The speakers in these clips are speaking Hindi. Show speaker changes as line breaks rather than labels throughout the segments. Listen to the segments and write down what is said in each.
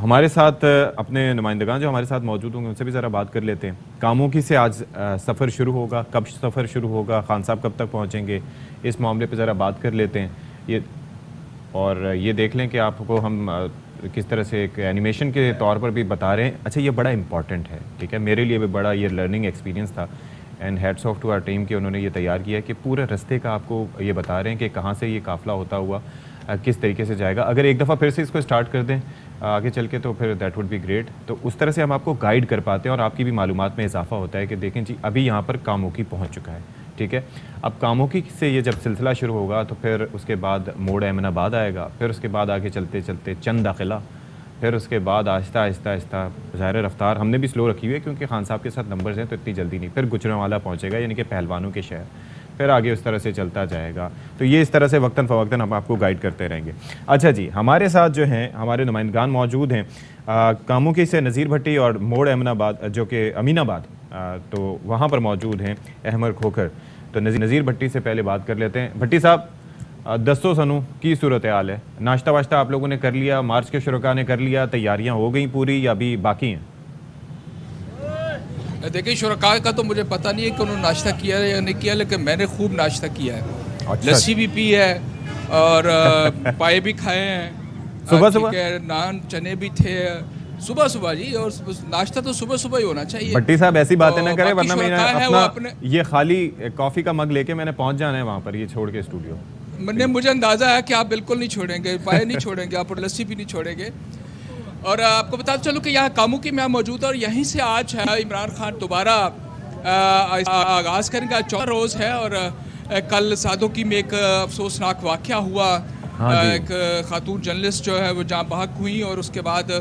हमारे साथ अपने नुमाइंदगान जो हमारे साथ मौजूद होंगे उनसे भी ज़रा बात कर लेते हैं। कामोकी से आज सफ़र शुरू होगा, कब सफ़र शुरू होगा, खान साहब कब तक पहुँचेंगे, इस मामले पे ज़रा बात कर लेते हैं। ये देख लें कि आपको हम किस तरह से एक एनिमेशन के तौर पर भी बता रहे हैं। अच्छा, ये बड़ा इंपॉर्टेंट है, ठीक है, मेरे लिए भी बड़ा ये लर्निंग एक्सपीरियंस था and hats off to our team कि उन्होंने ये तैयार किया है कि पूरे रास्ते का आपको ये बता रहे हैं कि कहाँ से ये काफ़िला होता हुआ किस तरीके से जाएगा। अगर एक दफ़ा फिर से इसको स्टार्ट कर दें आगे चल के तो फिर दैट वुड बी ग्रेट। तो उस तरह से हम आपको गाइड कर पाते हैं और आपकी भी मालूमात में इजाफा होता है कि देखें जी अभी यहाँ पर कामोकी पहुँच चुका है, ठीक है। अब कामोकी से ये जब सिलसिला शुरू होगा तो फिर उसके बाद मोड़ अहमदाबाद आएगा, फिर उसके बाद आगे चलते चलते चंद दाखिला, फिर उसके बाद आहिस्ता आहिस्ता आहिस्ता ज़ाहिर रफ्तार हमने भी स्लो रखी हुई है क्योंकि खान साहब के साथ नंबर्स हैं तो इतनी जल्दी नहीं, फिर गुजरांवाला पहुँचेगा यानी कि पहलवानों के शहर, फिर आगे उस तरह से चलता जाएगा। तो ये इस तरह से वक्तन फ़वक्तन हम आपको गाइड करते रहेंगे। अच्छा जी, हमारे साथ जो हैं हमारे नुमाइंदगान मौजूद हैं कामोकी से नज़ीर भट्टी और मोड़ अहमदाबाद जो कि अमीनाबाद, तो वहाँ पर मौजूद हैं अहमद खोखर। तो नज़ीर भट्टी से पहले बात कर लेते हैं। भट्टी साहब, दस्तों सनू की सूरत हाल है, नाश्ता वाश्ता आप लोगों ने कर लिया, मार्च के शुरुआत ने कर लिया, तैयारियाँ हो गई पूरी या अभी बाकी हैं?
देखिए, शुरका का तो मुझे पता नहीं है कि उन्होंने नाश्ता किया है या नहीं किया, लेकिन मैंने खूब नाश्ता किया है।
अच्छा।
लस्सी भी पी है और पाए भी खाए हैं,
सुबह सुबह
नान चने भी थे सुबह सुबह जी, और नाश्ता तो सुबह सुबह ही होना चाहिए।
भट्टी साहब ऐसी बातें ना करें वरना मैं
अपने
ये खाली कॉफ़ी का मग लेके मैंने पहुंच जाना है वहाँ पर, ये छोड़ के स्टूडियो।
मुझे अंदाज़ा है कि आप बिल्कुल नहीं छोड़ेंगे, पाए नहीं छोड़ेंगे आप, और लस्सी भी नहीं छोड़ेंगे। और आपको बता चलो कि यहाँ कामोकी में मौजूद है और यहीं से आज है इमरान खान दोबारा आगाज़ करेंगे। आज 4 रोज़ है और कल सादोकी में एक अफसोसनाक वाक़या हुआ।
हाँ
एक खातून जर्नलिस्ट जो है वो जहाँ बहक हुई और उसके बाद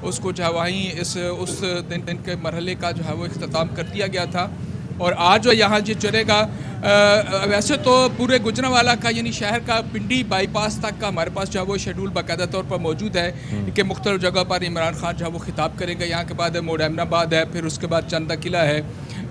उसको जो है वहीं उस दिन के मरहले का जो है वो इख्तिताम कर दिया गया था। और आज जो यहाँ जो चलेगा, वैसे तो पूरे गुजरांवाला का यानी शहर का पिंडी बाईपास तक का हमारे पास जो है वो शेड्यूल बाकायदा तौर पर मौजूद है कि मुख्तलिफ जगह पर इमरान खान जो है वो खिताब करेंगे। यहाँ के बाद मोड़ अहमदाबाद है, फिर उसके बाद चंदा किला है,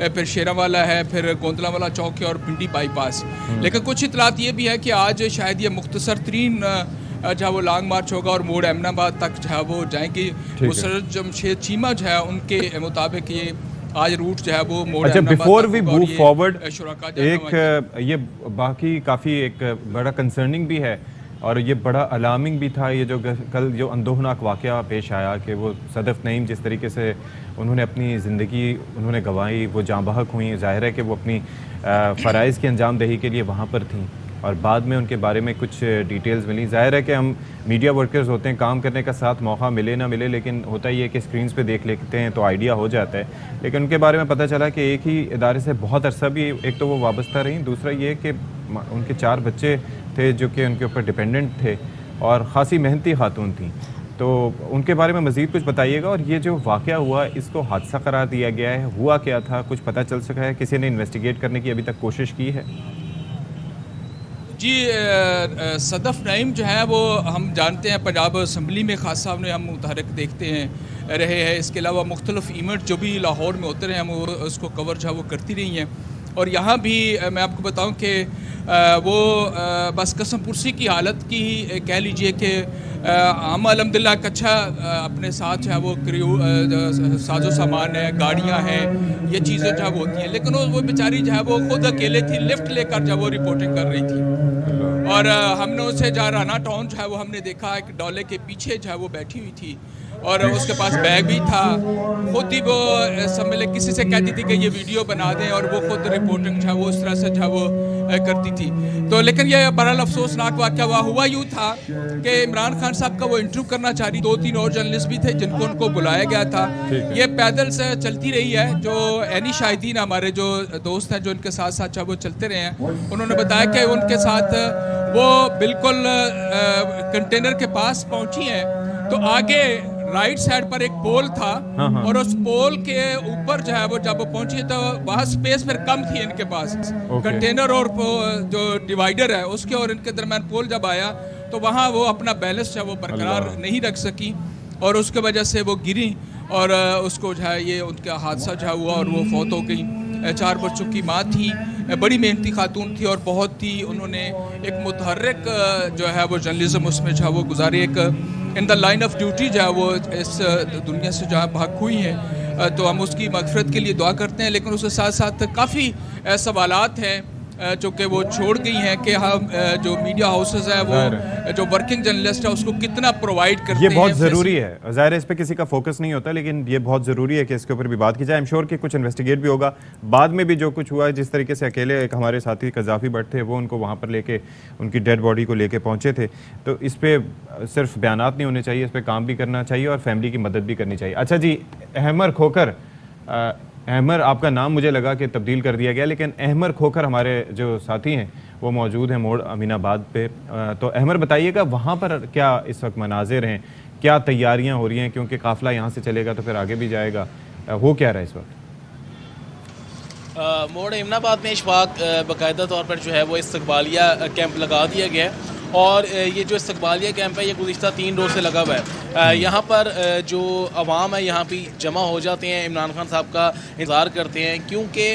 फिर शेरावाला है, फिर गोंदलावाला चौक है और पिंडी बाईपास। लेकिन कुछ इतलात ये भी है कि आज शायद ये मुख्तसर तरीन जो है वो लॉन्ग मार्च होगा और मोड़ अहमदाबाद तक जो है वो जाएंगे। मुसर्रत जमशेद चीमा जो है उनके मुताबिक ये आज रूट जो है वो मोड़।
अच्छा, बिफोर वी मूव फॉरवर्ड, एक ये बाकी काफ़ी एक बड़ा कंसर्निंग भी है और ये बड़ा अलार्मिंग भी था, ये जो कल जो अंदोहनाक वाक़या पेश आया कि वो सदफ़ नईम जिस तरीके से उन्होंने अपनी ज़िंदगी उन्होंने गंवाई, वो जाँ बहक हुई। ज़ाहिर है कि वो अपनी फ़राइज़ की अंजाम दही के लिए वहाँ पर थीं और बाद में उनके बारे में कुछ डिटेल्स मिली। ज़ाहिर है कि हम मीडिया वर्कर्स होते हैं, काम करने का साथ मौका मिले ना मिले, लेकिन होता ही है कि स्क्रीन्स पे देख लेते हैं तो आइडिया हो जाता है। लेकिन उनके बारे में पता चला कि एक ही इदारे से बहुत अरसा भी एक तो वो वाबस्ता रहीं, दूसरा ये कि उनके 4 बच्चे थे जो कि उनके ऊपर डिपेंडेंट थे और ख़ासी मेहनती खातून थी। तो उनके बारे में मज़ीद कुछ बताइएगा। और ये जो वाक़या हुआ इसको हादसा करार दिया गया है, हुआ क्या था, कुछ पता चल सका है? किसी ने इन्वेस्टिगेट करने की अभी तक कोशिश की है?
जी, सदफ़ नईम जो है वो हम जानते हैं पंजाब असम्बली में ख़ास साहब ने हम मुतहरक देखते हैं रहे हैं। इसके अलावा मुख्तलिफ इवेंट जो भी लाहौर में होते रहे हम उसको कवर जो है वो करती रही हैं। और यहाँ भी मैं आपको बताऊँ कि वो बस कसम पुरसी की हालत की कह लीजिए कि हम अलहमदिल्ला अच्छा अपने साथ जो है वो क्रू साजो सामान है, गाड़ियाँ हैं, ये चीज़ें जो है वो होती हैं। लेकिन वो बेचारी जो है वो खुद अकेले थी, लिफ्ट लेकर जो है वो रिपोर्टिंग कर रही थी और हमने उसे जहाँ राना टाउन जो है वो हमने देखा एक डॉले के पीछे जो है वो बैठी हुई थी और उसके पास बैग भी था। खुद ही वो सम्मेलन किसी से कहती थी कि ये वीडियो बना दें और वो खुद रिपोर्टिंग जो है वो उस तरह से जो है वो करती थी। तो लेकिन ये बहरहाल अफसोसनाक वाक़या हुआ यूँ था कि इमरान खान साहब का वो इंटरव्यू करना चाह रही, 2-3 और जर्नलिस्ट भी थे जिनको उनको बुलाया गया था। ये पैदल से चलती रही है। जो एनी शाहिदीन हमारे जो दोस्त हैं जो इनके साथ साथ चाहे वो चलते रहे हैं, उन्होंने बताया कि उनके साथ वो बिल्कुल कंटेनर के पास पहुँची हैं तो आगे राइट साइड पर एक पोल था और उस पोल के ऊपर जो है वो जब वो पहुंची तो वहाँ स्पेस फिर कम थी इनके पास। कंटेनर और जो डिवाइडर है उसके और इनके दरमियान पोल जब आया तो वहाँ वो अपना बैलेंस जो है वो बरकरार नहीं रख सकी और उसके वजह से वो गिरी और उसको जो है ये उनका हादसा जो हुआ और वो फौत हो गई। 4 बच्चों की माँ थी, बड़ी मेहनती खातून थी और बहुत ही उन्होंने एक मुतहर्रिक जो है वो जर्नलिज्म उसमें जो है वो गुजारी। एक in the line of duty जो है वो इस दुनिया से जहाँ भाग हुई हैं, तो हम उसकी मगफरत के लिए दुआ करते हैं। लेकिन उसके साथ साथ काफ़ी सवालात हैं चूँकि वो छोड़ गई हैं कि हम जो मीडिया हाउसेस है वो जो वर्किंग जर्नलिस्ट है उसको कितना प्रोवाइड करते हैं।
ये बहुत ज़रूरी है, ज़ाहिर है इस पे किसी का फोकस नहीं होता, लेकिन ये बहुत ज़रूरी है कि इसके ऊपर भी बात की जाए। आई एम श्योर कि कुछ इन्वेस्टिगेट भी होगा बाद में भी जो कुछ हुआ है। जिस तरीके से अकेले एक हमारे साथी कज़ाफ़ी भट्ट थे, वो उनको वहाँ पर लेके उनकी डेड बॉडी को लेके पहुँचे थे, तो इस पर सिर्फ बयानात नहीं होने चाहिए, इस पर काम भी करना चाहिए और फैमिली की मदद भी करनी चाहिए। अच्छा जी, अहमर खोखर, अहमर आपका नाम मुझे लगा कि तब्दील कर दिया गया, लेकिन अहमर खोखर हमारे जो साथी हैं वो मौजूद हैं मोड़ अमीनाबाद पे। तो अहमर बताइएगा वहाँ पर क्या इस वक्त मनाजिर हैं, क्या तैयारियाँ हो रही हैं, क्योंकि काफ़िला यहाँ से चलेगा तो फिर आगे भी जाएगा, हो क्या रहा है इस वक्त?
मोड़ अमीनाबाद में इशफाक बाकायदा तौर पर जो है वो इस्तकबालिया कैंप लगा दिया गया है और ये जो इस्तकबालिया कैंप है ये गुज़िश्ता 3 रोज़ से लगा हुआ है। यहाँ पर जो अवाम है यहाँ पे जमा हो जाते हैं, इमरान खान साहब का इंतज़ार करते हैं, क्योंकि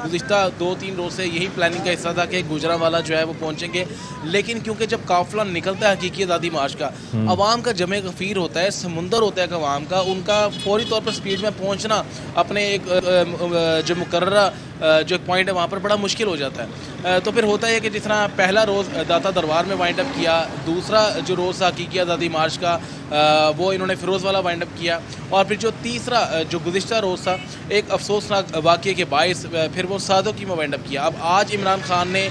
गुज़िश्ता 2-3 रोज़ से यही प्लानिंग का हिस्सा था कि गुजरांवाला जो है वो पहुँचेंगे। लेकिन क्योंकि जब काफ़िला निकलता है हकीकी आज़ादी मार्च का, अवाम का जमे गफ़ीर होता है, समुंदर होता है अवाम का, उनका फौरी तौर पर स्पीड में पहुँचना अपने एक जो मुकर्ररा जो एक पॉइंट है वहाँ पर बड़ा मुश्किल हो जाता है। तो फिर होता है कि जिस तरह पहला रोज़ दाता दरबार में वाइंड अप किया, दूसरा जो रोज़ था हकीकी आज़ादी मार्च का वो इन्होंने फिरोज़ वाला वाइंड अप किया, और फिर जो तीसरा जो गुज़िश्ता रोज़ था एक अफसोसनाक वाक़े के बायस फिर वो सादोकी में वाइंड अप किया। अब आज इमरान खान ने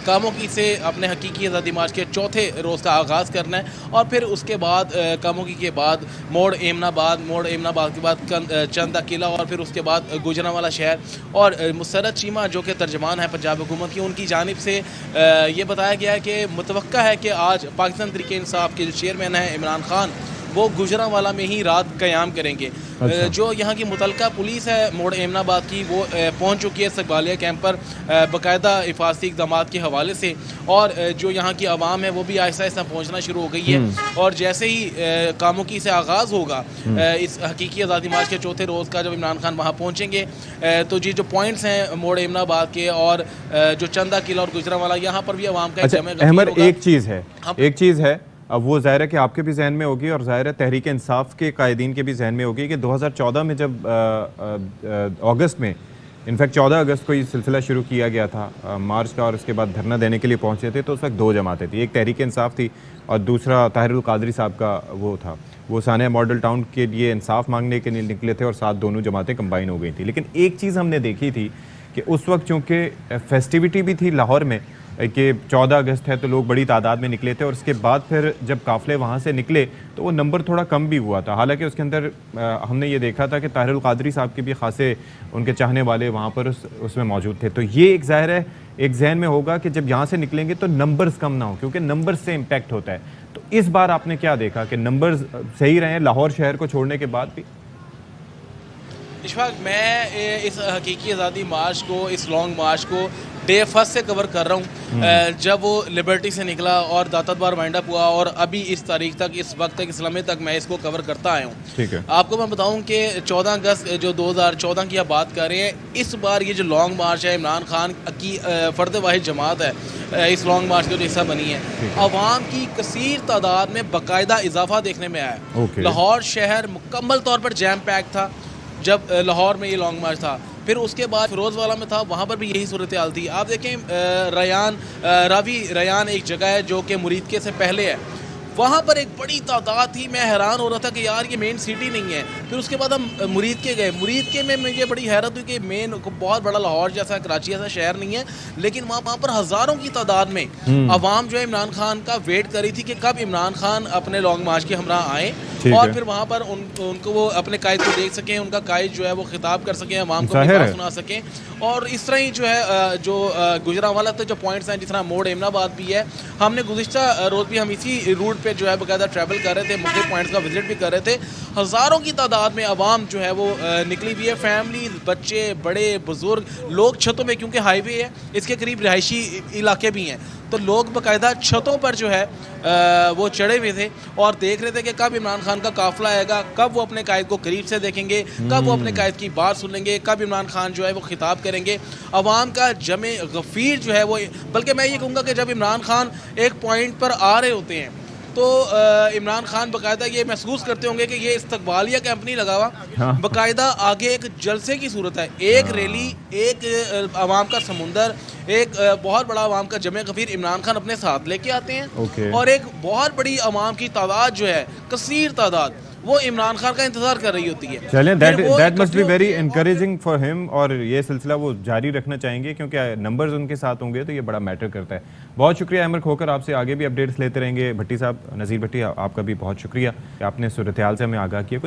कामोकी से अपने हकीकी आज़ादी मार्च के चौथे रोज़ का आगाज़ करना है और फिर उसके बाद कामोकी के बाद मोड़ एमनाबाद के बाद चंदा किला और फिर उसके बाद गुजरांवाला शहर। और मुसर्रत चीमा जो कि तर्जमान है पंजाब हुकूमत की, उनकी जानिब से ये बताया गया है कि मुतवक्का है कि आज पाकिस्तान तहरीक इंसाफ के जो चेयरमैन हैं इमरान खान, वो गुजरांवाला में ही रात क़याम करेंगे। अच्छा। जो यहाँ की मुतलका पुलिस है मोड़ एमनाबाद की वो पहुँच चुकी है इस्तकबालिया कैंप पर बाकायदा हिफाजती इक़दामात के हवाले से, और जो यहाँ की आवाम है वो भी आहिस्ता आहिस्ता पहुँचना शुरू हो गई है। और जैसे ही कामोकी से आगाज़ होगा इस हकीकी आज़ादी मार्च के चौथे रोज़ का, जब इमरान खान वहाँ पहुँचेंगे तो जी जो पॉइंट्स हैं मोड़ एमनाबाद के और जो चंदा किला और गुजरांवाला, यहाँ पर भी आवाम का
अहमद एक चीज़ है अब वो ज़ाहिर है कि आपके भी जहन में होगी और ज़ाहिर है तहरीक इंसाफ के कायदीन के भी जहन में होगी कि 2014 में जब अगस्त में, इनफैक्ट 14 अगस्त को ये सिलसिला शुरू किया गया था मार्च का, और उसके बाद धरना देने के लिए पहुंचे थे, तो उस वक्त 2 जमातें थी, एक तहरीक इंसाफ थी और दूसरा ताहिरुल कादरी साहब का वो था, वो सानिया मॉडल टाउन के लिए इंसाफ मांगने के लिए निकले थे और साथ दोनों जमातें कंबाइन हो गई थी। लेकिन एक चीज़ हमने देखी थी कि उस वक्त चूँकि फेस्टिविटी भी थी लाहौर में कि 14 अगस्त है तो लोग बड़ी तादाद में निकले थे, और उसके बाद फिर जब काफ़िले वहाँ से निकले तो वो नंबर थोड़ा कम भी हुआ था। हालांकि उसके अंदर हमने ये देखा था कि ताहिरुल कादरी साहब के भी खासे उनके चाहने वाले वहाँ पर उसमें मौजूद थे। तो ये एक ज़ाहिर है एक जहन में होगा कि जब यहाँ से निकलेंगे तो नंबर्स कम ना हो, क्योंकि नंबर से इम्पैक्ट होता है। तो इस बार आपने क्या देखा कि नंबर्स सही रहे लाहौर शहर को छोड़ने के बाद भी?
इशफाक, मैं इस हकीकी आज़ादी मार्च को, इस लॉन्ग मार्च को डे फर्स्ट से कवर कर रहा हूँ, जब वो लिबर्टी से निकला और दाता दरबार वाइंड अप हुआ, और अभी इस तारीख तक, इस वक्त तक, इस लम्हे तक मैं इसको कवर करता आया हूँ। ठीक है। आपको मैं बताऊँ कि 14 अगस्त जो 2014 की आप बात कर रहे हैं, इस बार ये जो लॉन्ग मार्च है, इमरान खान की फ़र्द वाहिद जमात है इस लॉन्ग मार्च का जो हिस्सा बनी है, अवाम की कसीर तादाद में बाकायदा इजाफा देखने में आया। लाहौर शहर मुकम्मल तौर पर जैम पैक था जब लाहौर में ये लॉन्ग मार्च था। फिर उसके बाद फिरोज़ वाला में था, वहाँ पर भी यही सूरत हाल थी। आप देखें रावी रयान एक जगह है जो कि मुरीदके से पहले है, वहाँ पर एक बड़ी तादाद थी। मैं हैरान हो रहा था कि यार ये मेन सिटी नहीं है। फिर उसके बाद हम मुरीदके गए, मुरीदके में मुझे बड़ी हैरत हुई कि मेन बहुत बड़ा लाहौर जैसा कराची जैसा शहर नहीं है, लेकिन वहाँ पर हज़ारों की तादाद में अवाम जो है इमरान खान का वेट कर रही थी कि कब इमरान खान अपने लॉन्ग मार्च के हमरा आए और फिर वहाँ पर उनको वो अपने कायद को देख सकें, उनका कायद जो है वो खिताब कर सकें, अवाम को बात सुना सकें। और इस तरह ही जो है जो गुजरांवाला तक जो पॉइंट्स हैं, जिस तरह मोड़ एमनाबाद भी है, हमने गुज़िश्ता रोज़ भी हम इसी रूट पे जो है बाकायदा ट्रैवल कर रहे थे, मुख्तलिफ पॉइंट्स का विजिट भी कर रहे थे। हज़ारों की तादाद में अवाम जो है वो निकली हुई है, फैमिली, बच्चे, बड़े बुजुर्ग, लोग छतों में, क्योंकि हाईवे है इसके करीब रिहायशी इलाके भी हैं, तो लोग बाकायदा छतों पर जो है वो चढ़े हुए थे और देख रहे थे कि कब इमरान खान का काफिला आएगा, कब वो अपने कायद को करीब से देखेंगे, कब वो अपने कायद की बात सुनेंगे, कब इमरान खान जो है वो खिताब करेंगे। अवाम का जमे गफ़ीर जो है वो, बल्कि मैं ये कहूँगा कि जब इमरान खान एक पॉइंट पर आ रहे होते हैं तो इमरान खान बाकायदा ये महसूस करते होंगे कि ये इस्तकबालिया कैंप नहीं लगा हुआ,
हाँ।
बाकायदा आगे एक जलसे की सूरत है, एक रैली, एक आवाम का समुंदर, एक बहुत बड़ा आवाम का जमे कबीर इमरान खान अपने साथ लेके आते हैं।
ओके।
और एक बहुत बड़ी आवाम की तादाद जो है, कसीर तादाद, वो इमरान खान का इंतजार कर रही होती है।
चलें,
फिर वो
दैट मस्ट बी
इकट्ठे
वेरी
होती है।
इनकरेजिंग फॉर हिम, और ये सिलसिला वो जारी रखना चाहेंगे क्योंकि नंबर्स उनके साथ होंगे तो ये बड़ा मैटर करता है। बहुत शुक्रिया अमर खोकर, आपसे आगे भी अपडेट्स लेते रहेंगे। भट्टी साहब, नज़ीर भट्टी, आपका भी बहुत शुक्रिया कि आपने सूरत हाल से हमें आगाह किया।